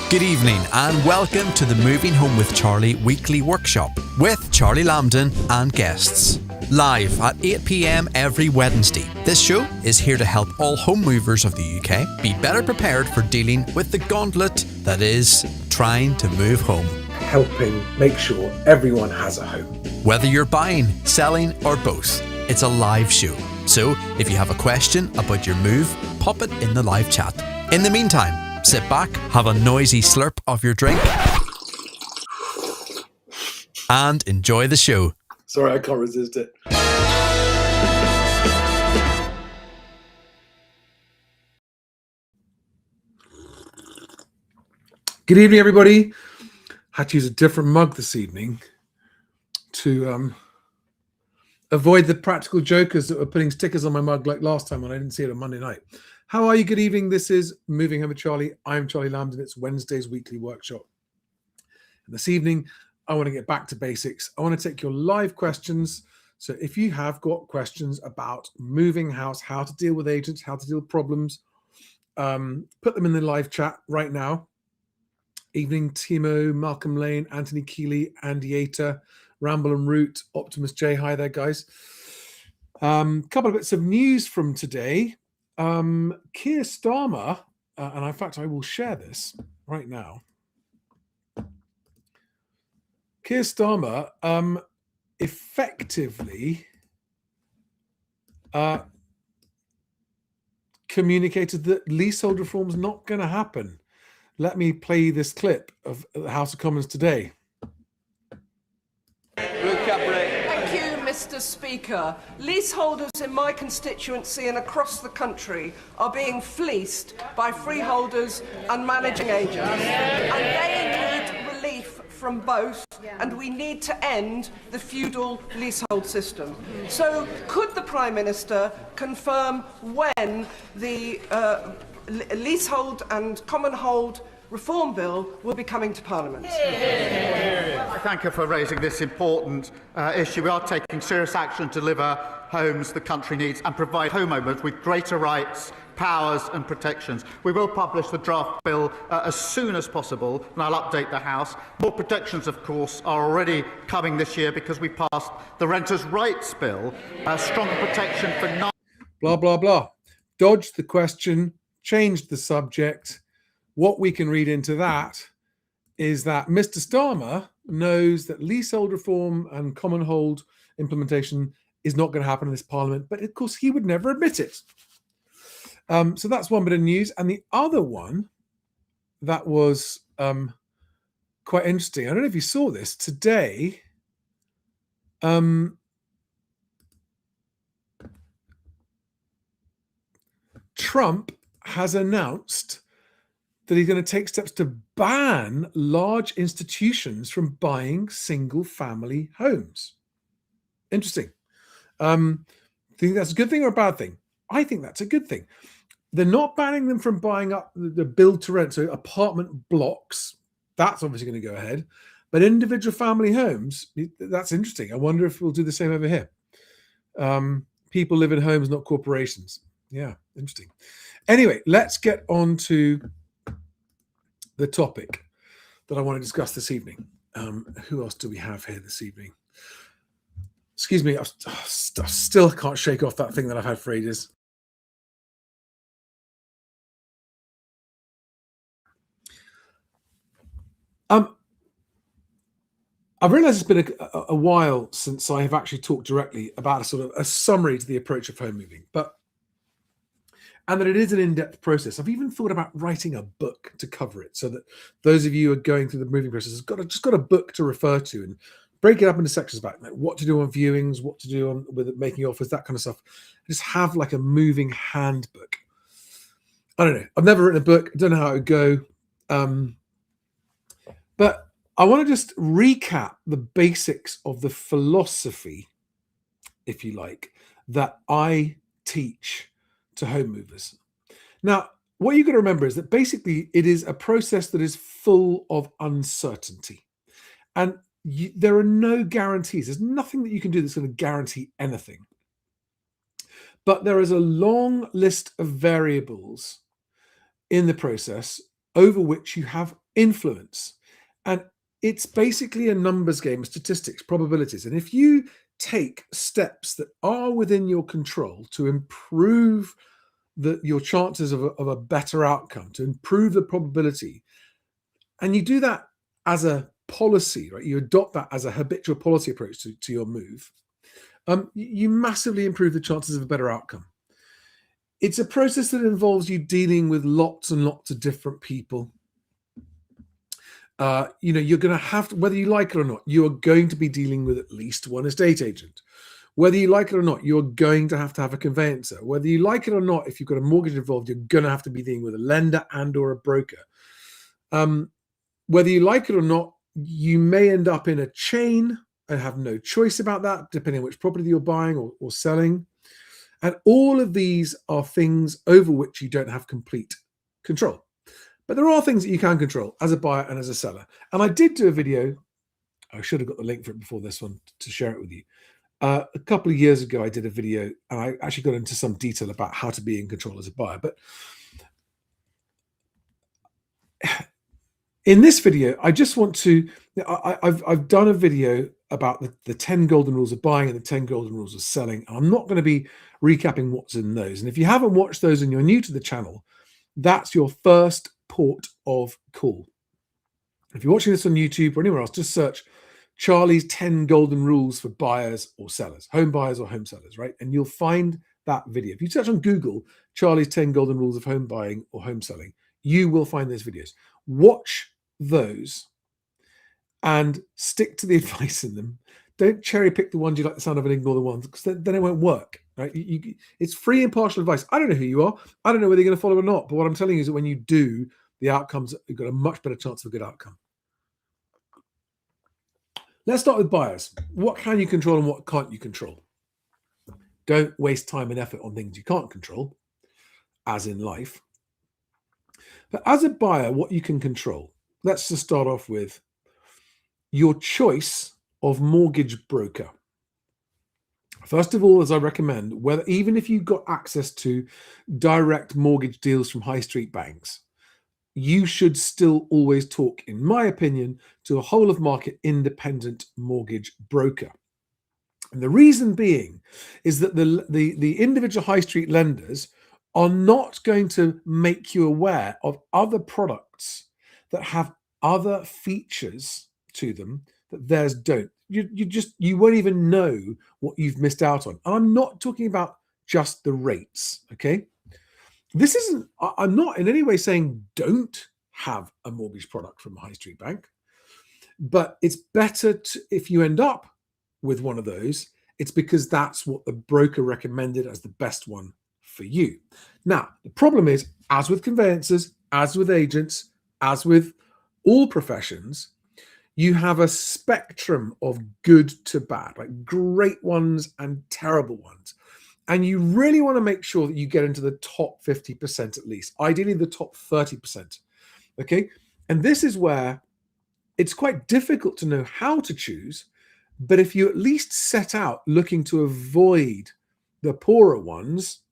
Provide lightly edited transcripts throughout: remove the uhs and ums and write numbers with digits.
Good evening and welcome to the Moving Home with Charlie weekly workshop with Charlie Lambden and guests. Live at 8 p.m. every Wednesday. This show is here to help all home movers of the UK be better prepared for dealing with the gauntlet that is trying to move home. Helping make sure everyone has a home. Whether you're buying, selling or both, it's a live show. So if you have a question about your move, pop it in the live chat. In the meantime, sit back, have a noisy slurp of your drink and enjoy the show. Sorry, I can't resist it. Good evening, everybody. Had to use a different mug this evening to avoid the practical jokers that were putting stickers on my mug like last time when I didn't see it on Monday night. How are you? Good evening. This is Moving Home with Charlie. I'm Charlie Lambden. It's Wednesday's weekly workshop. And this evening, I want to get back to basics. I want to take your live questions. So if you have got questions about moving house, how to deal with agents, how to deal with problems, put them in the live chat right now. Evening, Timo, Malcolm Lane, Anthony Keeley, Andy Yater, Ramble and Root, Optimus J. Hi there, guys. Couple of bits of news from today. Keir Starmer, and in fact, I will share this right now. Keir Starmer effectively communicated that leasehold reform is not going to happen. Let me play this clip of the House of Commons today. Thank you, Mr. Speaker. Leaseholders in my constituency and across the country are being fleeced by freeholders and managing agents. And they need relief from both, and we need to end the feudal leasehold system. So could the Prime Minister confirm when the leasehold and common hold reform bill will be coming to Parliament? I thank you for raising this important issue. We are taking serious action to deliver homes the country needs and provide homeowners with greater rights, powers and protections. We will publish the draft bill as soon as possible, and I'll update the House. More protections, of course, are already coming this year because we passed the Renters' Rights Bill, stronger protection for... Blah, blah, blah. Dodged the question, changed the subject. What we can read into that is that Mr. Starmer knows that leasehold reform and common hold implementation is not going to happen in this Parliament, but of course he would never admit it. So that's one bit of news. And the other one that was quite interesting, I don't know if you saw this today. Trump has announced that he's going to take steps to ban large institutions from buying single-family homes. Interesting. Do you think that's a good thing or a bad thing? I think that's a good thing. They're not banning them from buying up the build-to-rent, so apartment blocks. That's obviously going to go ahead. But individual family homes, that's interesting. I wonder if we'll do the same over here. People live in homes, not corporations. Yeah, interesting. Anyway, let's get on to the topic that I want to discuss this evening. Who else do we have here this evening? Excuse me, I still can't shake off that thing that I've had for ages. I've realised it's been a while since I have actually talked directly about a sort of a summary to the approach of home moving, and that it is an in-depth process. I've even thought about writing a book to cover it, so that those of you who are going through the moving process have just got a book to refer to and break it up into sections about like what to do on viewings, what to do with making offers, that kind of stuff. Just have like a moving handbook. I don't know. I've never written a book. I don't know how it would go. But I want to just recap the basics of the philosophy, if you like, that I teach to home movers. Now, what you've got to remember is that basically it is a process that is full of uncertainty. And there are no guarantees. There's nothing that you can do that's going to guarantee anything. But there is a long list of variables in the process over which you have influence. And it's basically a numbers game, statistics, probabilities. And if you take steps that are within your control to improve your chances of a better outcome, to improve the probability, and you do that as a policy, right? You adopt that as a habitual policy approach to your move, you massively improve the chances of a better outcome. It's a process that involves you dealing with lots and lots of different people. You're going to have to, whether you like it or not, you are going to be dealing with at least one estate agent. Whether you like it or not, you're going to have a conveyancer. Whether you like it or not, if you've got a mortgage involved, you're going to have to be dealing with a lender and or a broker. Whether you like it or not, you may end up in a chain and have no choice about that, depending on which property you're buying or selling. And all of these are things over which you don't have complete control. But there are things that you can control as a buyer and as a seller. And I did do a video. I should have got the link for it before this one to share it with you. A couple of years ago, I did a video and I actually got into some detail about how to be in control as a buyer. But in this video, I just want to, I've done a video about the 10 golden rules of buying and the 10 golden rules of selling. And I'm not going to be recapping what's in those. And if you haven't watched those and you're new to the channel, that's your first port of call. If you're watching this on YouTube or anywhere else, just search Charlie's 10 golden rules for buyers or sellers, home buyers or home sellers, right? And you'll find that video. If you search on Google, Charlie's 10 golden rules of home buying or home selling, you will find those videos. Watch those and stick to the advice in them. Don't cherry pick the ones you like the sound of and ignore the ones, because then it won't work, right? It's free impartial advice. I don't know who you are. I don't know whether you're going to follow or not. But what I'm telling you is that when you do, the outcomes, you've got a much better chance of a good outcome. Let's start with buyers. What can you control and what can't you control? Don't waste time and effort on things you can't control, as in life. But as a buyer, what you can control, let's just start off with your choice of mortgage broker. First of all, as I recommend, even if you've got access to direct mortgage deals from high street banks, you should still always talk, in my opinion, to a whole of market independent mortgage broker. And the reason being is that the individual high street lenders are not going to make you aware of other products that have other features to them that theirs don't. You won't even know what you've missed out on. And I'm not talking about just the rates, okay? I'm not in any way saying don't have a mortgage product from a high street bank, but it's better if you end up with one of those, it's because that's what the broker recommended as the best one for you. Now, the problem is, as with conveyancers, as with agents, as with all professions, you have a spectrum of good to bad, like great ones and terrible ones. And you really want to make sure that you get into the top 50% at least, ideally the top 30%. Okay. And this is where it's quite difficult to know how to choose. But if you at least set out looking to avoid the poorer ones,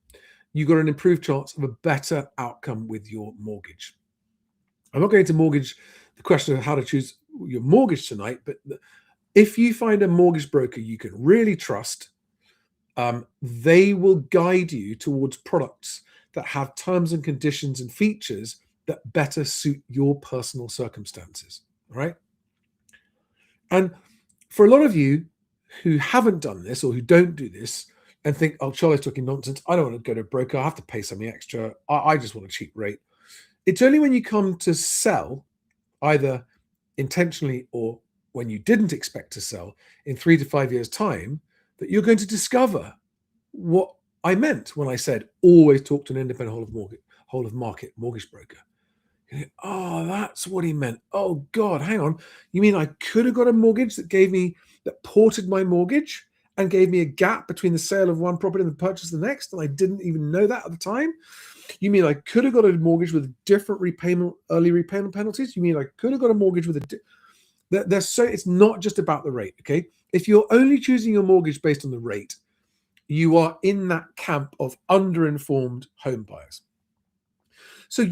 you've got an improved chance of a better outcome with your mortgage. I'm not going to mortgage the question of how to choose your mortgage tonight, but if you find a mortgage broker you can really trust, they will guide you towards products that have terms and conditions and features that better suit your personal circumstances. All right. And for a lot of you who haven't done this or who don't do this and think, oh, Charlie's talking nonsense, I don't want to go to a broker, I have to pay something extra, I just want a cheap rate. It's only when you come to sell, either intentionally or when you didn't expect to sell in 3 to 5 years' time, that you're going to discover what I meant when I said always talk to an independent whole of market mortgage broker. Oh, that's what he meant. Oh God, hang on. You mean I could have got a mortgage that ported my mortgage and gave me a gap between the sale of one property and the purchase of the next, and I didn't even know that at the time? You mean I could have got a mortgage with different early repayment penalties? You mean I could have got a mortgage with it's not just about the rate, okay? If you're only choosing your mortgage based on the rate, you are in that camp of underinformed home buyers. So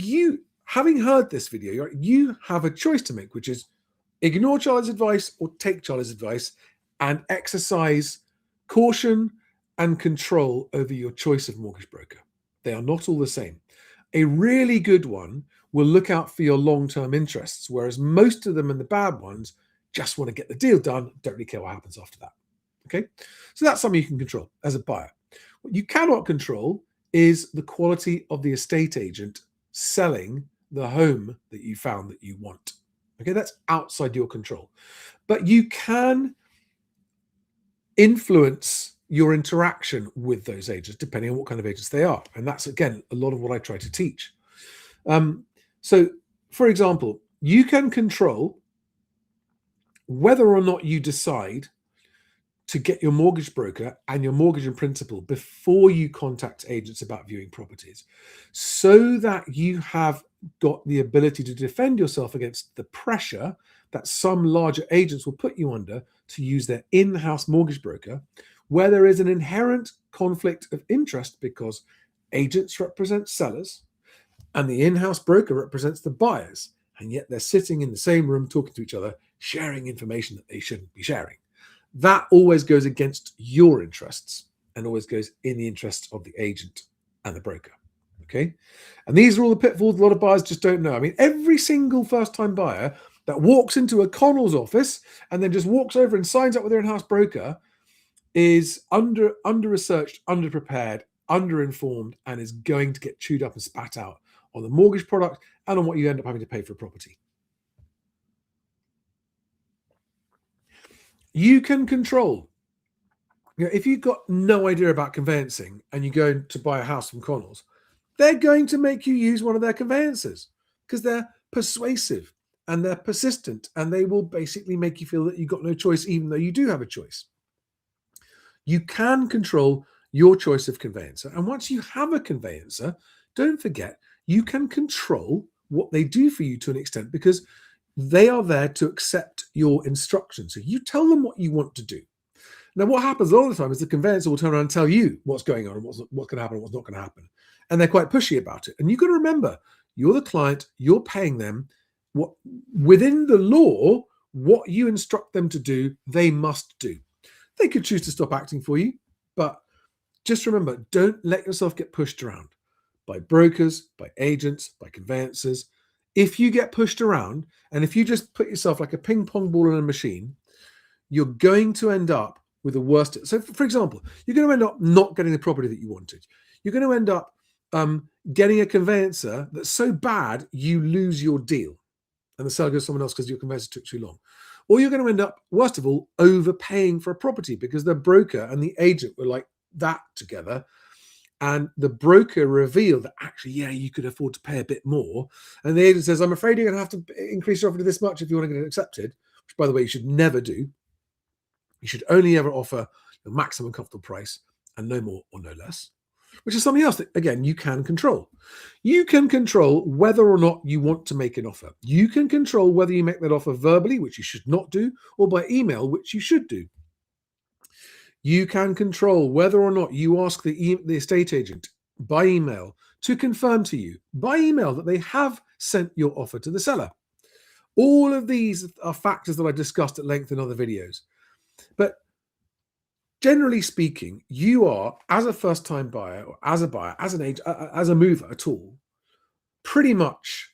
having heard this video, you have a choice to make, which is ignore Charlie's advice or take Charlie's advice and exercise caution and control over your choice of mortgage broker. They are not all the same. A really good one will look out for your long-term interests, whereas most of them and the bad ones just want to get the deal done, don't really care what happens after that. Okay, so that's something you can control as a buyer. What you cannot control is the quality of the estate agent selling the home that you found that you want. Okay, that's outside your control. But you can influence your interaction with those agents depending on what kind of agents they are. And that's, again, a lot of what I try to teach. So, for example, you can control whether or not you decide to get your mortgage broker and your mortgage in principle before you contact agents about viewing properties, so that you have got the ability to defend yourself against the pressure that some larger agents will put you under to use their in-house mortgage broker, where there is an inherent conflict of interest because agents represent sellers and the in-house broker represents the buyers, and yet they're sitting in the same room talking to each other, sharing information that they shouldn't be sharing. That always goes against your interests and always goes in the interests of the agent and the broker. Okay. And these are all the pitfalls a lot of buyers just don't know. I mean, every single first-time buyer that walks into a Connell's office and then just walks over and signs up with their in-house broker is under-researched, under-prepared, under-informed, and is going to get chewed up and spat out on the mortgage product and on what you end up having to pay for a property. You can control. If you've got no idea about conveyancing and you go to buy a house from Connell's, they're going to make you use one of their conveyancers because they're persuasive and they're persistent, and they will basically make you feel that you've got no choice, even though you do have a choice. You can control your choice of conveyancer. And once you have a conveyancer, don't forget, you can control what they do for you to an extent, because they are there to accept your instructions. So you tell them what you want to do. Now, what happens a lot of the time is the conveyancer will turn around and tell you what's going on and what's going to happen and what's not going to happen. And they're quite pushy about it. And you've got to remember, you're the client, you're paying them. What within the law, what you instruct them to do, they must do. They could choose to stop acting for you, but just remember, don't let yourself get pushed around by brokers, by agents, by conveyancers. If you get pushed around, and if you just put yourself like a ping pong ball in a machine, you're going to end up with the worst. So, for example, you're going to end up not getting the property that you wanted. You're going to end up getting a conveyancer that's so bad you lose your deal, and the seller goes to someone else because your conveyancer took too long. Or you're going to end up, worst of all, overpaying for a property because the broker and the agent were like that together. And the broker revealed that actually, yeah, you could afford to pay a bit more. And the agent says, I'm afraid you're going to have to increase your offer to this much if you want to get it accepted, which, by the way, you should never do. You should only ever offer the maximum comfortable price and no more or no less, which is something else that, again, you can control. You can control whether or not you want to make an offer. You can control whether you make that offer verbally, which you should not do, or by email, which you should do. You can control whether or not you ask the estate agent by email to confirm to you by email that they have sent your offer to the seller. All of these are factors that I discussed at length in other videos. But generally speaking, you are, as a first-time buyer or as a buyer, as an agent, as a mover at all, pretty much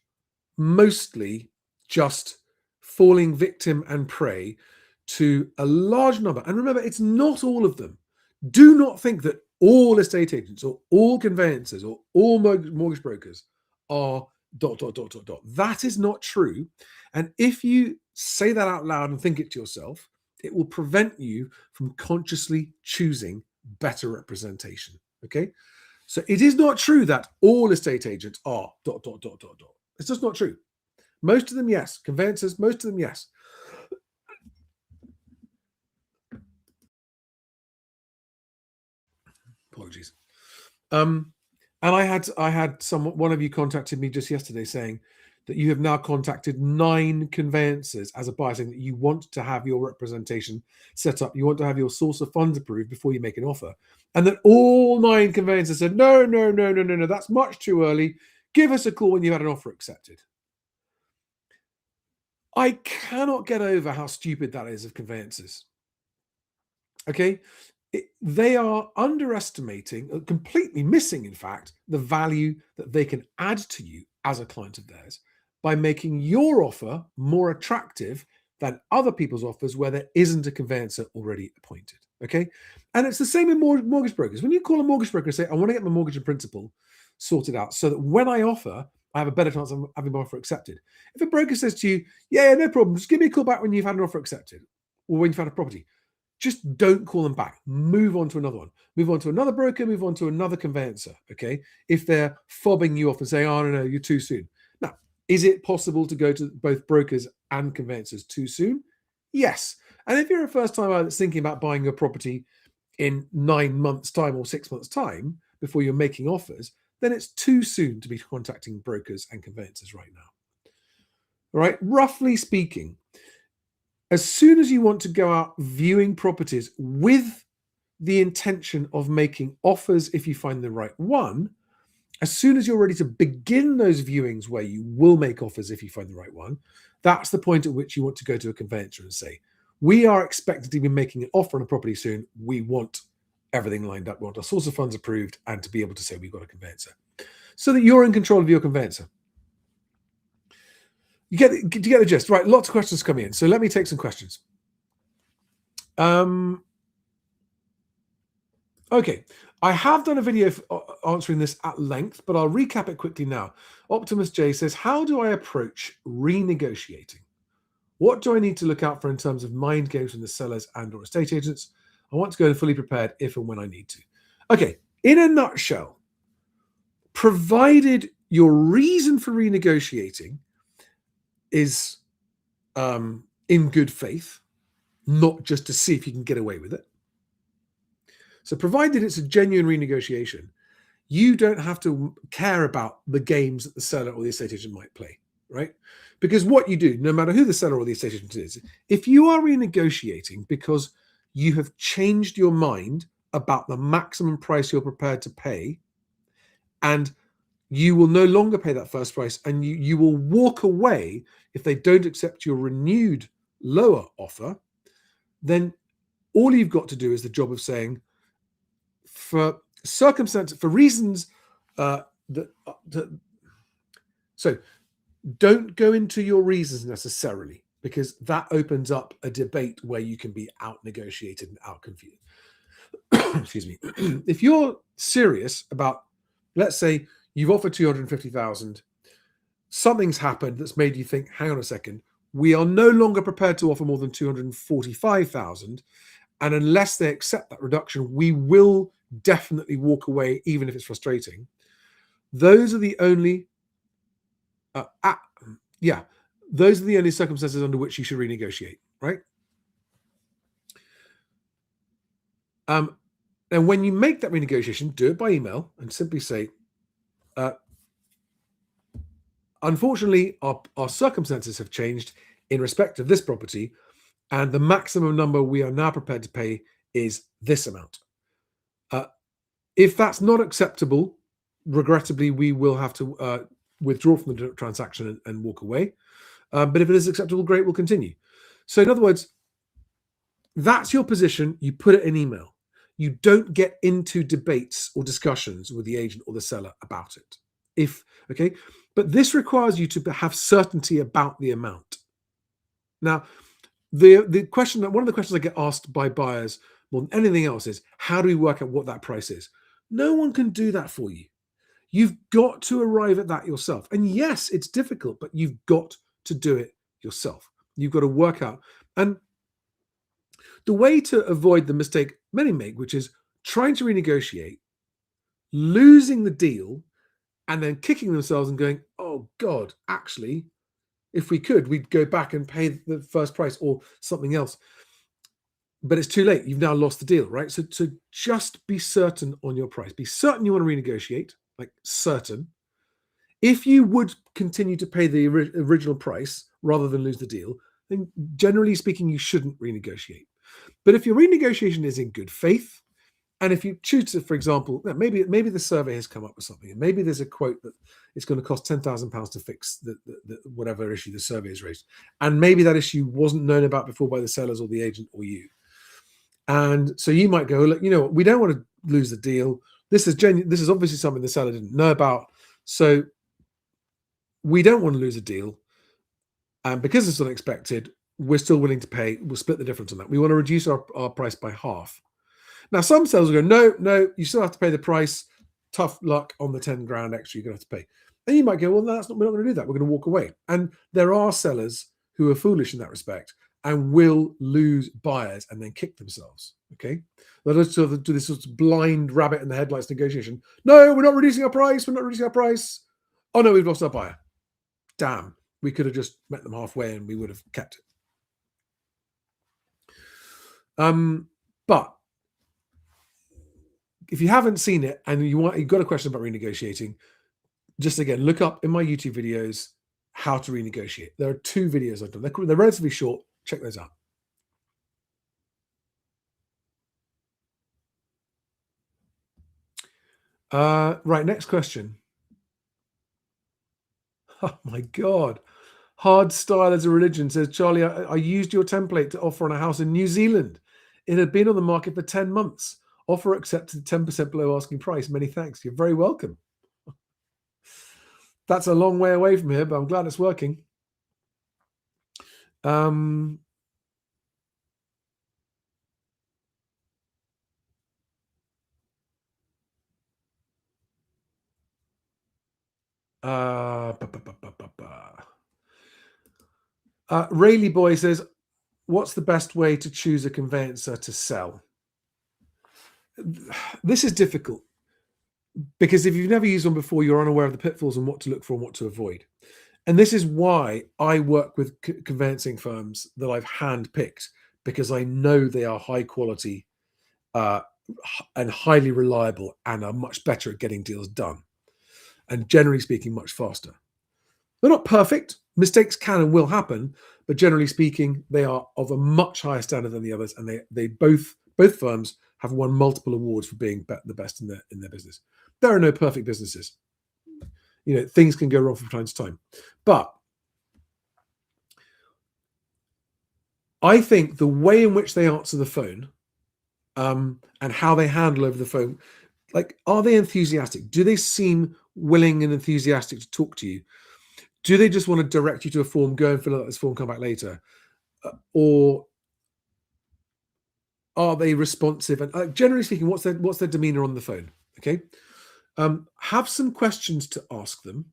mostly just falling victim and prey to a large number. And remember, it's not all of them. Do not think that all estate agents or all conveyancers or all mortgage brokers are ... That is not true. And if you say that out loud and think it to yourself, it will prevent you from consciously choosing better representation. Okay? So it is not true that all estate agents are ... It's just not true. Most of them, yes. Conveyancers, most of them, yes. Apologies. And I had one of you contacted me just yesterday saying that you have now contacted 9 conveyancers as a buyer, saying that you want to have your representation set up, you want to have your source of funds approved before you make an offer, and that all 9 conveyancers said no, that's much too early. Give us a call when you had an offer accepted. I cannot get over how stupid that is of conveyancers. Okay? They are underestimating, completely missing, in fact, the value that they can add to you as a client of theirs by making your offer more attractive than other people's offers where there isn't a conveyancer already appointed. Okay? And it's the same in mortgage brokers. When you call a mortgage broker and say, I want to get my mortgage in principle sorted out so that when I offer, I have a better chance of having my offer accepted. If a broker says to you, yeah, no problem, just give me a call back when you've had an offer accepted or when you've had a property, just don't call them back. Move on to another one. Move on to another broker, move on to another conveyancer, okay? If they're fobbing you off and saying, oh, no, you're too soon. Now, is it possible to go to both brokers and conveyancers too soon? Yes. And if you're a first-time buyer that's thinking about buying a property in 9 months' time or 6 months' time before you're making offers, then it's too soon to be contacting brokers and conveyancers right now. All right? Roughly speaking, as soon as you want to go out viewing properties with the intention of making offers if you find the right one, as soon as you're ready to begin those viewings where you will make offers if you find the right one, that's the point at which you want to go to a conveyancer and say, we are expected to be making an offer on a property soon. We want everything lined up. We want our source of funds approved and to be able to say we've got a conveyancer so that you're in control of your conveyancer. You get the gist, right? Lots of questions coming in. So let me take some questions. Okay, I have done a video answering this at length, but I'll recap it quickly now. Optimus J says, how do I approach renegotiating? What do I need to look out for in terms of mind games from the sellers and or estate agents? I want to go fully prepared if and when I need to. Okay, in a nutshell, provided your reason for renegotiating is in good faith, not just to see if you can get away with it. So provided it's a genuine renegotiation, you don't have to care about the games that the seller or the estate agent might play, right? Because what you do, no matter who the seller or the estate agent is, if you are renegotiating because you have changed your mind about the maximum price you're prepared to pay, and you will no longer pay that first price, and you will walk away if they don't accept your renewed lower offer, then all you've got to do is the job of saying, for circumstances, for reasons so don't go into your reasons necessarily, because that opens up a debate where you can be out negotiated and out confused. Excuse me. If you're serious about, let's say you've offered 250,000, something's happened that's made you think, hang on a second, we are no longer prepared to offer more than 245,000, and unless they accept that reduction, we will definitely walk away, even if it's frustrating. Those are the only those are the only circumstances under which you should renegotiate, right? And when you make that renegotiation, do it by email and simply say, unfortunately, our circumstances have changed in respect of this property, and the maximum number we are now prepared to pay is this amount. If that's not acceptable, regrettably, we will have to withdraw from the transaction and walk away. But if it is acceptable, great, we'll continue. So in other words, that's your position. You put it in email. You don't get into debates or discussions with the agent or the seller about it. But this requires you to have certainty about the amount. Now, the question, one of the questions I get asked by buyers more than anything else is, how do we work out what that price is? No one can do that for you. You've got to arrive at that yourself. And yes, it's difficult, but you've got to do it yourself. You've got to work out. And the way to avoid the mistake many make, which is trying to renegotiate, losing the deal, and then kicking themselves and going, oh God, actually, if we could, we'd go back and pay the first price or something else. But it's too late. You've now lost the deal, right? So to just be certain on your price. Be certain you want to renegotiate, like certain. If you would continue to pay the original price rather than lose the deal, then generally speaking, you shouldn't renegotiate. But if your renegotiation is in good faith, And if you choose to, for example, maybe the survey has come up with something, and maybe there's a quote that it's going to cost £10,000 to fix the whatever issue the survey has raised, and maybe that issue wasn't known about before by the sellers or the agent or you. And so you might go, look, you know what, we don't want to lose the deal. This is This is obviously something the seller didn't know about, so we don't want to lose a deal. And because it's unexpected, we're still willing to pay. We'll split the difference on that. We want to reduce our price by half. Now, some sellers will go, no, you still have to pay the price. Tough luck on the 10 grand extra you're going to have to pay. And you might go, well, no, we're not going to do that. We're going to walk away. And there are sellers who are foolish in that respect and will lose buyers and then kick themselves. Okay. They'll just sort of do this sort of blind rabbit in the headlights negotiation. No, we're not reducing our price. We're not reducing our price. Oh, no, we've lost our buyer. Damn. We could have just met them halfway and we would have kept it. But if you haven't seen it and you've got a question about renegotiating, just again, look up in my YouTube videos how to renegotiate. There are 2 videos I've done. They're relatively short. Check those out. Right, next question. Oh my God. Hard style as a religion says, Charlie, I used your template to offer on a house in New Zealand. It had been on the market for 10 months. Offer accepted 10% below asking price. Many thanks. You're very welcome. That's a long way away from here, but I'm glad it's working. Rayleigh Boy says, what's the best way to choose a conveyancer to sell? This is difficult because if you've never used one before, you're unaware of the pitfalls and what to look for and what to avoid. And this is why I work with conveyancing firms that I've handpicked, because I know they are high quality and highly reliable and are much better at getting deals done. And generally speaking, much faster. They're not perfect. Mistakes can and will happen, but generally speaking, they are of a much higher standard than the others. And they both firms have won multiple awards for being the best in their business. There are no perfect businesses. You know, things can go wrong from time to time. But I think the way in which they answer the phone and how they handle over the phone, like, are they enthusiastic? Do they seem willing and enthusiastic to talk to you? Do they just want to direct you to a form, go and fill out this form, come back later? Or are they responsive? And generally speaking, what's their demeanor on the phone? Okay. Have some questions to ask them.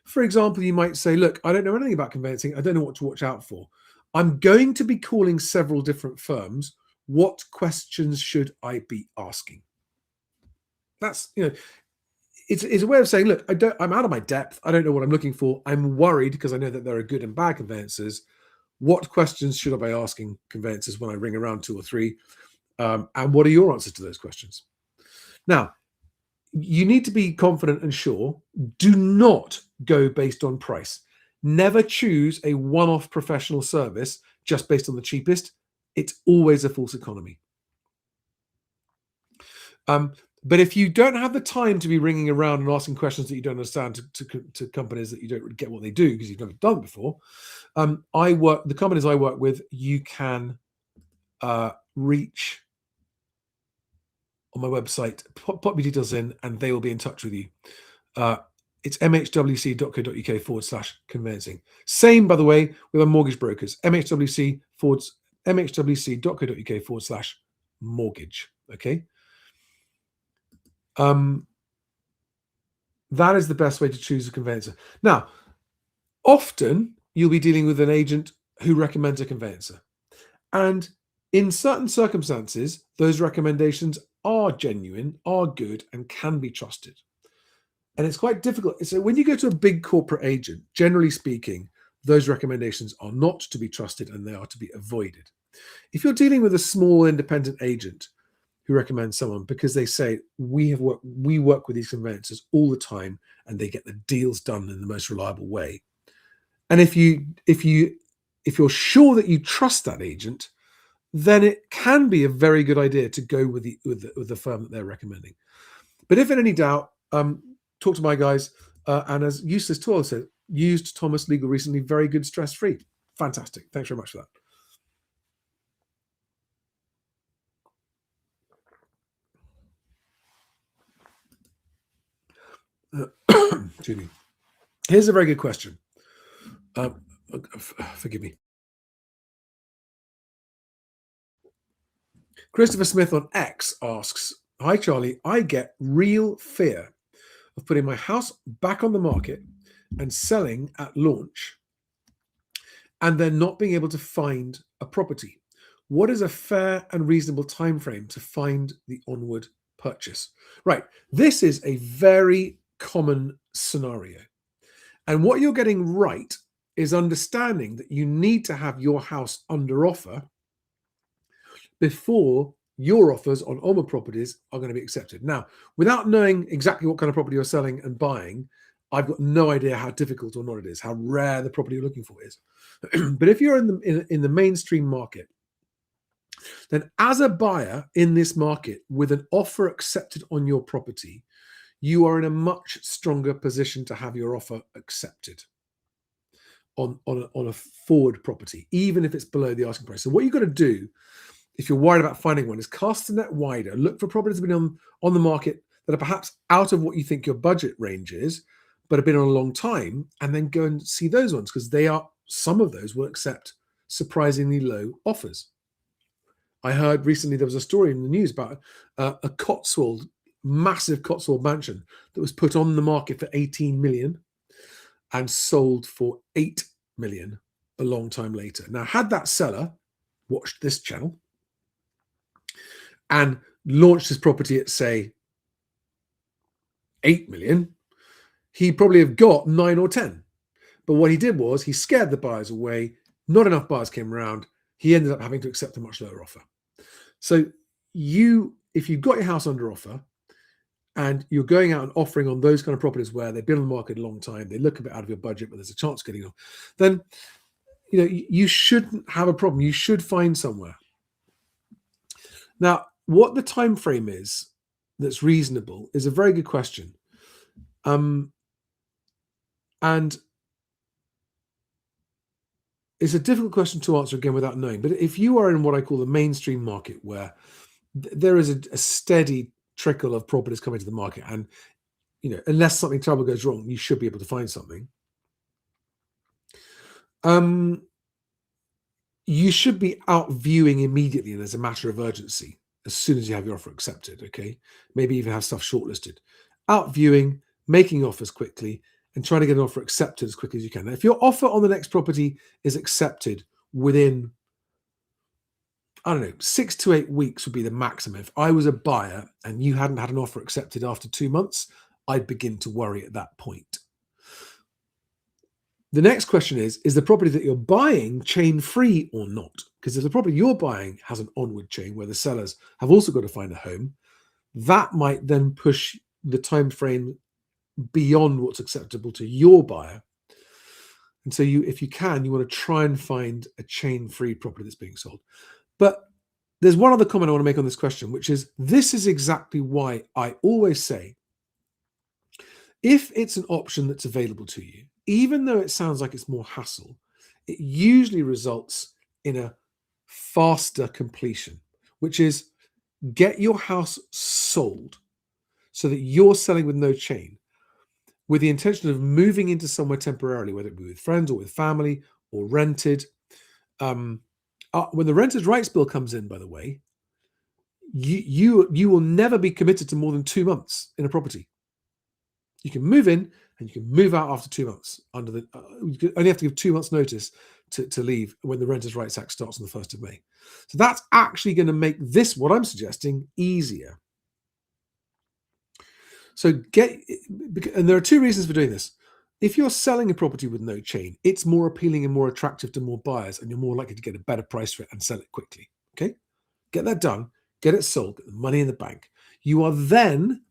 For example, you might say, look, I don't know anything about conveyancing. I don't know what to watch out for. I'm going to be calling several different firms. What questions should I be asking? That's, you know, it's a way of saying, look, I'm out of my depth. I don't know what I'm looking for. I'm worried because I know that there are good and bad conveyancers. What questions should I be asking conveyancers when I ring around 2 or 3? And what are your answers to those questions? Now, you need to be confident and sure. Do not go based on price. Never choose a one-off professional service just based on the cheapest. It's always a false economy. But if you don't have the time to be ringing around and asking questions that you don't understand to companies that you don't really get what they do because you've never done it before, the companies I work with, you can reach on my website, pop your details in, and they will be in touch with you. It's mhwc.co.uk/conveyancing. Same, by the way, with our mortgage brokers, mhwc.co.uk/mortgage. Okay. That is the best way to choose a conveyancer. Now, often you'll be dealing with an agent who recommends a conveyancer. And in certain circumstances, those recommendations are genuine, are good, and can be trusted. And it's quite difficult. So when you go to a big corporate agent, generally speaking, those recommendations are not to be trusted and they are to be avoided. If you're dealing with a small independent agent who recommends someone because they say, we work with these conveyancers all the time and they get the deals done in the most reliable way. And if you're sure that you trust that agent, then it can be a very good idea to go with the firm that they're recommending. But if in any doubt, talk to my guys. And as Eustace Toyle said, used Thomas Legal recently, very good, stress-free. Fantastic. Thanks very much for that. Excuse me. Here's a very good question. Forgive me. Christopher Smith on X asks, "Hi Charlie, I get real fear of putting my house back on the market and selling at launch and then not being able to find a property. What is a fair and reasonable time frame to find the onward purchase?" Right. This is a very common scenario. And what you're getting right is understanding that you need to have your house under offer before your offers on onward properties are going to be accepted. Now, without knowing exactly what kind of property you're selling and buying, I've got no idea how difficult or not it is, how rare the property you're looking for is. But if you're in the mainstream market, then as a buyer in this market with an offer accepted on your property, you are in a much stronger position to have your offer accepted on a forward property, even if it's below the asking price. So what you've got to do, if you're worried about finding one, is cast the net wider, look for properties that have been on the market that are perhaps out of what you think your budget range is, but have been on a long time, and then go and see those ones, because some of those will accept surprisingly low offers. I heard recently there was a story in the news about a massive Cotswold mansion that was put on the market for 18 million and sold for 8 million a long time later. Now, had that seller watched this channel and launched his property at, say, 8 million, he'd probably have got 9 or 10. But what he did was he scared the buyers away. Not enough buyers came around. He ended up having to accept a much lower offer. So if you've got your house under offer and you're going out and offering on those kind of properties where they've been on the market a long time, they look a bit out of your budget, but there's a chance of getting off, then you shouldn't have a problem. You should find somewhere. Now, what the time frame is that's reasonable is a very good question. And it's a difficult question to answer again without knowing. But if you are in what I call the mainstream market, where there is a steady trickle of properties coming to the market, and unless something terrible goes wrong, you should be able to find something. You should be out viewing immediately, and as a matter of urgency, as soon as you have your offer accepted. Okay, maybe even have stuff shortlisted. Out viewing, making offers quickly, and trying to get an offer accepted as quickly as you can. Now, if your offer on the next property is accepted within, 6 to 8 weeks would be the maximum. If I was a buyer and you hadn't had an offer accepted after 2 months, I'd begin to worry at that point. The next question is the property that you're buying chain free or not? Because if the property you're buying has an onward chain where the sellers have also got to find a home, that might then push the time frame beyond what's acceptable to your buyer. And so if you can, you want to try and find a chain-free property that's being sold. But there's one other comment I want to make on this question, which is this is exactly why I always say, if it's an option that's available to you, even though it sounds like it's more hassle, it usually results in a faster completion, which is get your house sold so that you're selling with no chain, with the intention of moving into somewhere temporarily, whether it be with friends or with family or rented. When the Renters' Rights Bill comes in, by the way, you will never be committed to more than 2 months in a property. You can move in and you can move out after 2 months. You only have to give 2 months' notice to leave when the Renters' Rights Act starts on the 1st of May. So that's actually going to make this, what I'm suggesting, easier. So and there are 2 reasons for doing this. If you're selling a property with no chain, it's more appealing and more attractive to more buyers, and you're more likely to get a better price for it and sell it quickly. Okay? Get that done, get it sold, get the money in the bank. You are then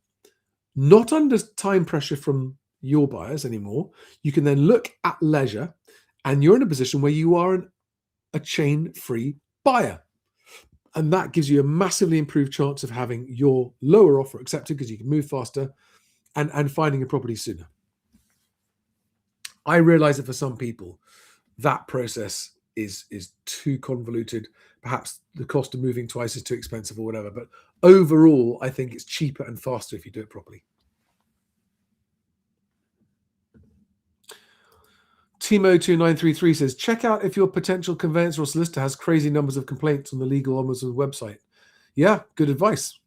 not under time pressure from your buyers anymore. You can then look at leisure, and you're in a position where you are a chain-free buyer. And that gives you a massively improved chance of having your lower offer accepted because you can move faster and finding a property sooner. I realize that for some people, that process is too convoluted. Perhaps the cost of moving twice is too expensive or whatever. But overall, I think it's cheaper and faster if you do it properly. Timo2933 says, check out if your potential conveyancer or solicitor has crazy numbers of complaints on the legal ombudsman website. Yeah, good advice.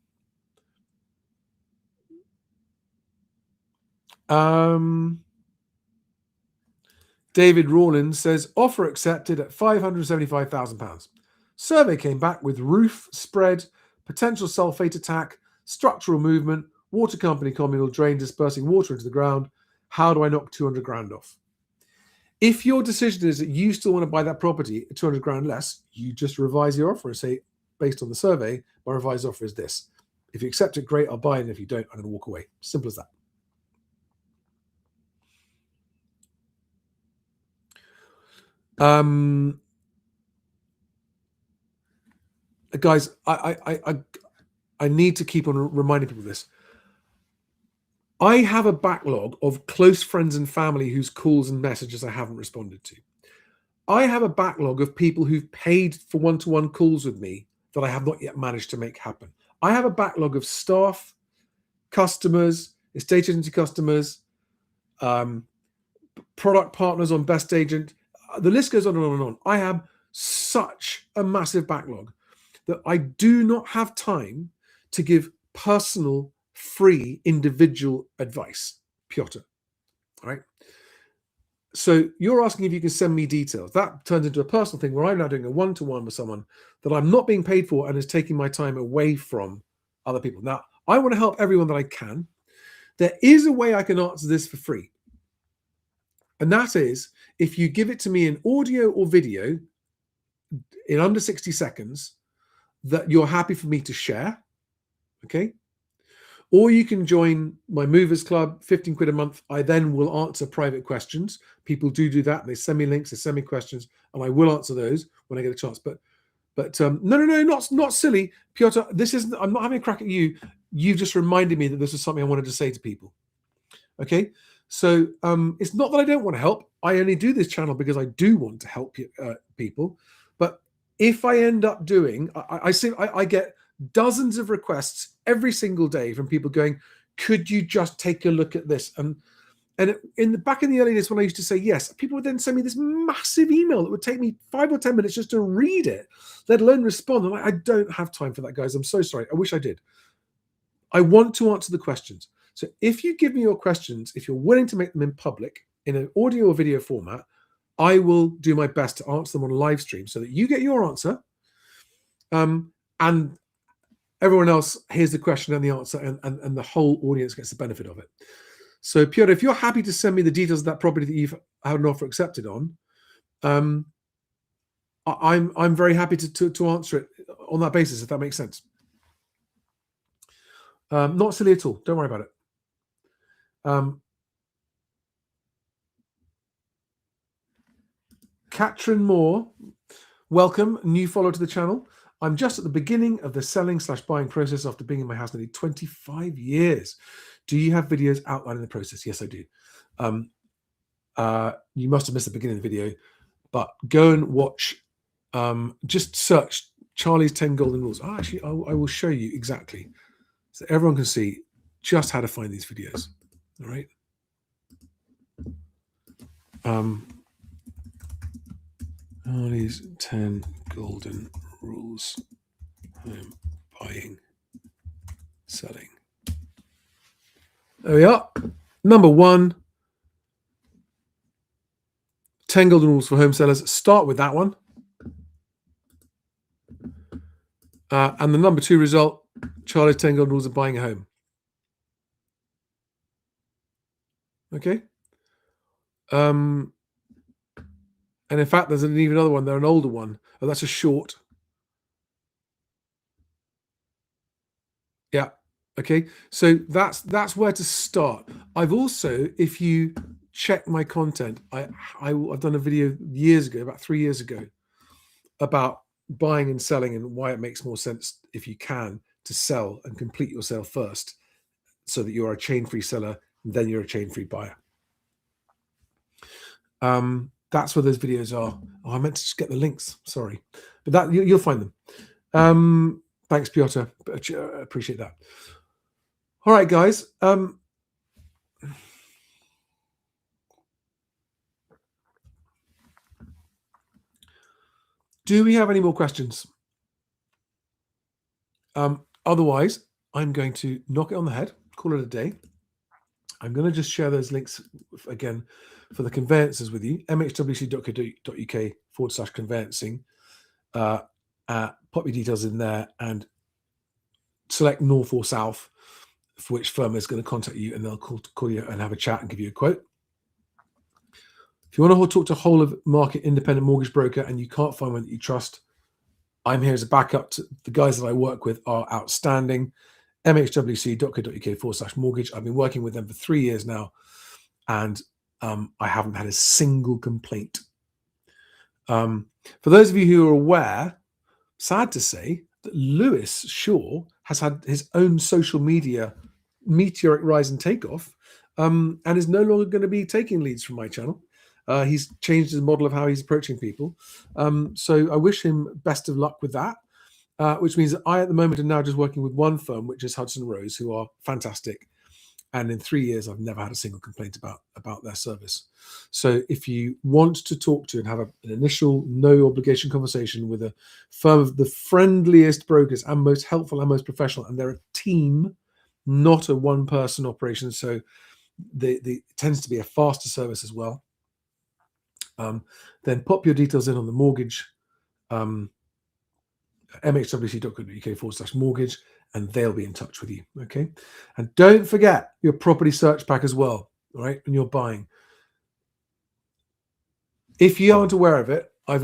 David Rawlins says, offer accepted at £575,000. Survey came back with roof spread, potential sulfate attack, structural movement, water company communal drain dispersing water into the ground. How do I knock 200 grand off? If your decision is that you still want to buy that property at 200 grand less, you just revise your offer and say, based on the survey, my revised offer is this. If you accept it, great, I'll buy it. And if you don't, I'm going to walk away. Simple as that. Guys, I need to keep on reminding people of this. I have a backlog of close friends and family whose calls and messages I haven't responded to. I have a backlog of people who've paid for one-to-one calls with me that I have not yet managed to make happen. I have a backlog of staff, customers, estate agency customers, product partners on BestAgent. The list goes on and on and on. I have such a massive backlog that I do not have time to give personal, free, individual advice, Piotr. All right. So you're asking if you can send me details. That turns into a personal thing where I'm now doing a one-to-one with someone that I'm not being paid for and is taking my time away from other people. Now, I want to help everyone that I can. There is a way I can answer this for free. And that is if you give it to me in audio or video in under 60 seconds that you're happy for me to share. Okay. Or you can join my Movers Club, 15 quid a month. I then will answer private questions. People do that. They send me links, they send me questions, and I will answer those when I get a chance. But no, not silly. Piotr, this isn't, I'm not having a crack at you. You've just reminded me that this is something I wanted to say to people. Okay. So it's not that I don't want to help. I only do this channel because I do want to help people. But if I end up doing, I get dozens of requests every single day from people going, could you just take a look at this? And back in the early days when I used to say yes, people would then send me this massive email that would take me 5 or 10 minutes just to read it, let alone respond. And I don't have time for that, guys. I'm so sorry. I wish I did. I want to answer the questions. So if you give me your questions, if you're willing to make them in public in an audio or video format, I will do my best to answer them on live stream so that you get your answer. And everyone else hears the question and the answer, and the whole audience gets the benefit of it. So, Piotr, if you're happy to send me the details of that property that you've had an offer accepted on, I'm very happy to answer it on that basis, if that makes sense. Not silly at all. Don't worry about it. Katrin Moore, welcome, new follower to the channel. I'm just at the beginning of the selling/buying process after being in my house nearly 25 years. Do you have videos outlining the process? Yes, I do. You must have missed the beginning of the video, but go and watch. Just search Charlie's 10 Golden Rules. Oh, actually, I will show you exactly so everyone can see just how to find these videos. All right. Charlie's 10 Golden Rules. Home buying, selling. There we are. Number 1, 10 Golden Rules for home sellers. Start with that one. And the number 2 result, Charlie's 10 Golden Rules of buying a home. Okay. And in fact, there's even another one. They're an older one. Oh, that's a short. Yeah. Okay. So that's where to start. I've also, if you check my content, I've done a video years ago, about 3 years ago, about buying and selling and why it makes more sense, if you can, to sell and complete your sale first so that you're a chain-free seller and then you're a chain-free buyer. That's where those videos are. Oh, I meant to just get the links. Sorry. But that you'll find them. Thanks, Piotr. Appreciate that. All right, guys. Do we have any more questions? Otherwise, I'm going to knock it on the head, call it a day. I'm going to just share those links again for the conveyancers with you. mhwc.co.uk/conveyancing. Pop your details in there and select North or South for which firm is going to contact you, and they'll call you and have a chat and give you a quote. If you want to talk to a whole of market independent mortgage broker and you can't find one that you trust, I'm here as a backup. The guys that I work with are outstanding. mhwc.co.uk/mortgage. I've been working with them for 3 years now, and I haven't had a single complaint. For those of you who are aware, sad to say that Lewis Shaw has had his own social media meteoric rise and takeoff, and is no longer going to be taking leads from my channel. He's changed his model of how he's approaching people. So I wish him best of luck with that, which means that I, at the moment, am now just working with one firm, which is Hudson Rose, who are fantastic. And in 3 years, I've never had a single complaint about their service. So if you want to talk to and have an initial no obligation conversation with a firm of the friendliest brokers and most helpful and most professional, and they're a team, not a one-person operation, so it tends to be a faster service as well, then pop your details in on the mortgage, mhwc.co.uk/mortgage, and they'll be in touch with you. Okay. And don't forget your property search pack as well. All right. When you're buying, if you aren't aware of it, I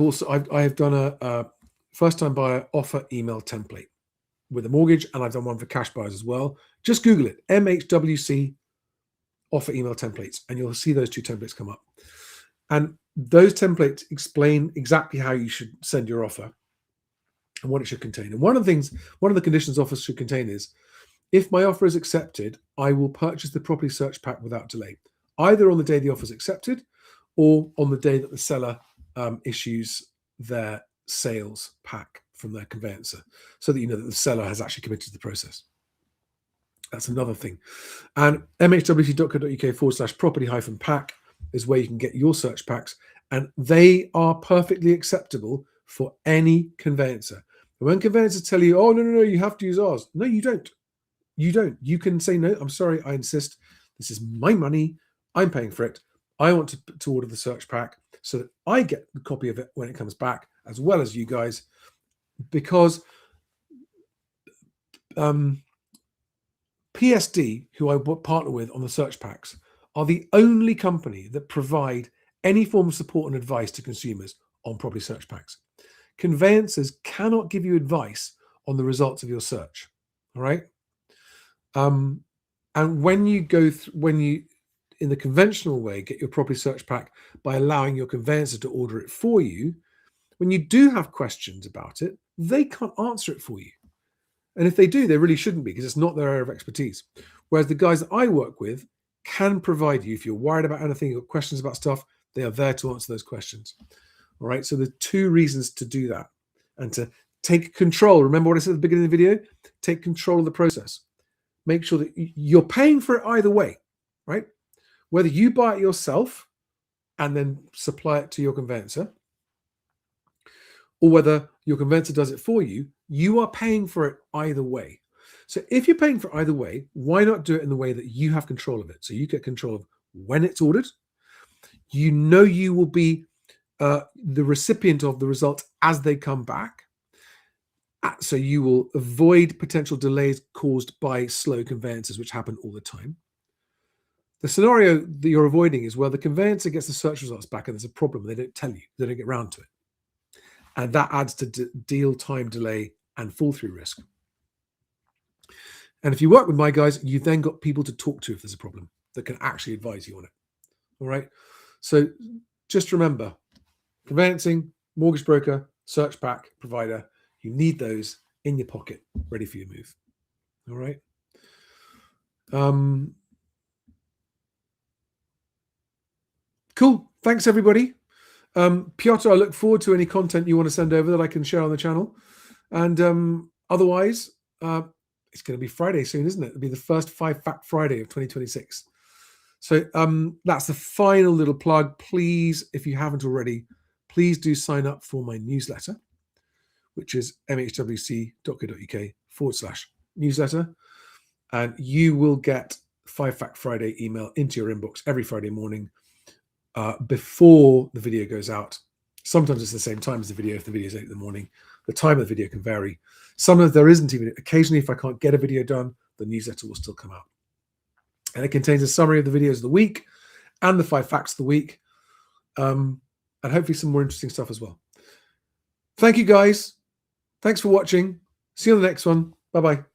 have done a first time buyer offer email template with a mortgage, and I've done one for cash buyers as well. Just Google it, MHWC offer email templates, and you'll see those two templates come up. And those templates explain exactly how you should send your offer and what it should contain. And one of the conditions offers should contain is, if my offer is accepted, I will purchase the property search pack without delay, either on the day the offer is accepted or on the day that the seller issues their sales pack from their conveyancer, so that you know that the seller has actually committed to the process. That's another thing. And mhwc.co.uk/property-pack is where you can get your search packs, and they are perfectly acceptable for any conveyancer. And when conveyancers tell you, oh, no, you have to use ours. No, you don't. You don't. You can say, no, I'm sorry, I insist. This is my money. I'm paying for it. I want to order the search pack so that I get the copy of it when it comes back, as well as you guys, because PSD, who I partner with on the search packs, are the only company that provide any form of support and advice to consumers on property search packs. Conveyancers cannot give you advice on the results of your search. All right. And when you in the conventional way, get your property search pack by allowing your conveyancer to order it for you, when you do have questions about it, they can't answer it for you. And if they do, they really shouldn't be, because it's not their area of expertise. Whereas the guys that I work with can provide you, if you're worried about anything, you've got questions about stuff, they are there to answer those questions. All right. So there's two reasons to do that and to take control. Remember what I said at the beginning of the video? Take control of the process. Make sure that you're paying for it either way, right? Whether you buy it yourself and then supply it to your conveyancer, or whether your conveyancer does it for you, you are paying for it either way. So if you're paying for either way, why not do it in the way that you have control of it? So you get control of when it's ordered. You know you will be the recipient of the results as they come back. So you will avoid potential delays caused by slow conveyancers, which happen all the time. The scenario that you're avoiding is where the conveyancer gets the search results back and there's a problem. They don't tell you. They don't get around to it. And that adds to deal time delay and fall through risk. And if you work with my guys, you've then got people to talk to if there's a problem that can actually advise you on it. All right. So just remember, conveyancing, mortgage broker, search pack provider. You need those in your pocket, ready for your move. All right. Cool. Thanks, everybody. Piotr, I look forward to any content you want to send over that I can share on the channel. And otherwise, it's going to be Friday soon, isn't it? It'll be the first 5 Fact Friday of 2026. So that's the final little plug. Please, if you haven't already, please do sign up for my newsletter, which is mhwc.co.uk/newsletter. And you will get 5 Fact Friday email into your inbox every Friday morning before the video goes out. Sometimes it's the same time as the video if the video is 8 in the morning. The time of the video can vary. Sometimes there isn't even. Occasionally, if I can't get a video done, the newsletter will still come out. And it contains a summary of the videos of the week and the 5 facts of the week. And hopefully some more interesting stuff as well. Thank you, guys. Thanks for watching. See you on the next one. Bye-bye.